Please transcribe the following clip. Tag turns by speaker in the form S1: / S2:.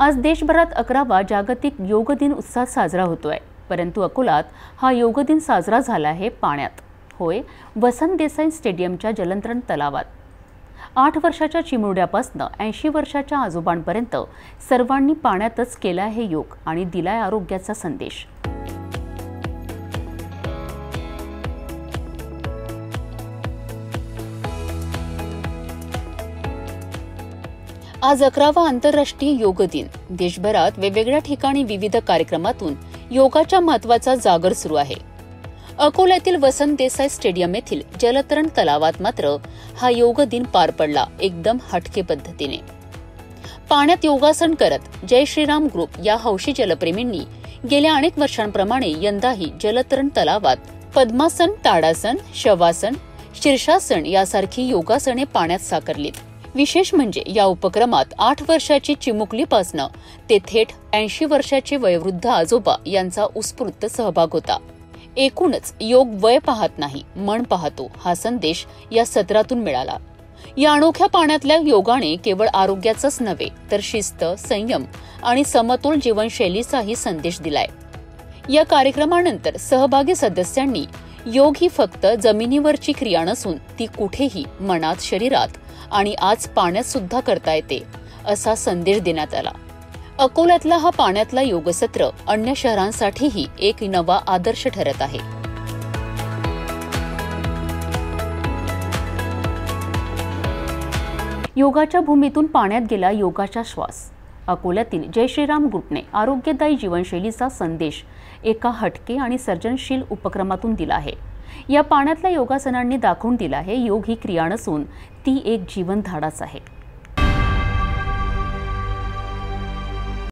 S1: आज देशभरात 11वा जागतिक योग दिन उत्साहात साजरा होतोय। परंतु अकोल्यात हा योग दिन साजरा झाला आहे पाण्यात। होय, वसंत देसाई स्टेडियमच्या जलतरण तलावात 8 वर्षाच्या चिमुरड्यापासून 80 वर्षाच्या आजोबांपर्यंत सर्वांनी पाण्यातच केला आहे योग आणि दिलाय आरोग्याचा संदेश। आज 11वा आंतरराष्ट्रीय योग दिन। देशभरात वेगवेगळ्या ठिकाणी विविध कार्यक्रमातून योगाच्या महत्त्वाचा जागर सुरू आहे। अकोल्यातील वसंत देसाई स्टेडियम येथील जलतरण तलावात मात्र हा योग दिन पार पडला एकदम हटके पद्धतीने। पाण्यात योगासन करत जय श्रीराम ग्रुप या हौशी जलप्रेमींनी गेल्या अनेक वर्षांप्रमाणे यंदाही जलतरण तलावात पद्मासन, ताडासन, शवासन, शीर्षासन यासारखी योगासने पाण्यात साकारलीत। विशेष म्हणजे या उपक्रमात 8 वर्षाची चिमुकलीपासनं ते थेट 80 वर्षाचे वयोवृद्ध आजोबा यांचा उत्स्फूर्त सहभाग होता। एकूणच योग वय पाहत नाही, मन पाहतो हा संदेश या सत्रातून मिळाला। या अनोख्या पाण्यातल्या योगाने केवळ आरोग्याचाच नव्हे तर शिस्त, संयम आणि समतोल जीवनशैलीचाही संदेश दिलाय। या कार्यक्रमानंतर सहभागी सदस्यांनी योग ही फक्त जमिनीवरची क्रिया नसून ती कुठेही मनात, शरीरात आणि आज पाण्यात सुद्धा करता येते असा संदेश देण्यात आला। अकोल्यातला हा पाण्यातला योगसत्र अन्य शहरांसाठीही एक नवा आदर्श ठरत आहे। योगाच्या भूमीतून पाण्यात गेला योगाचा श्वास। अकोल्यातील जय श्रीराम ग्रुपने आरोग्यदायी जीवनशैलीचा संदेश एका हटके आणि सर्जनशील उपक्रमातून दिला आहे। या पाण्यातल्या योगासनांनी दाखवून दिला आहे योग ही क्रिया नसून ती एक जीवनधाराच आहे।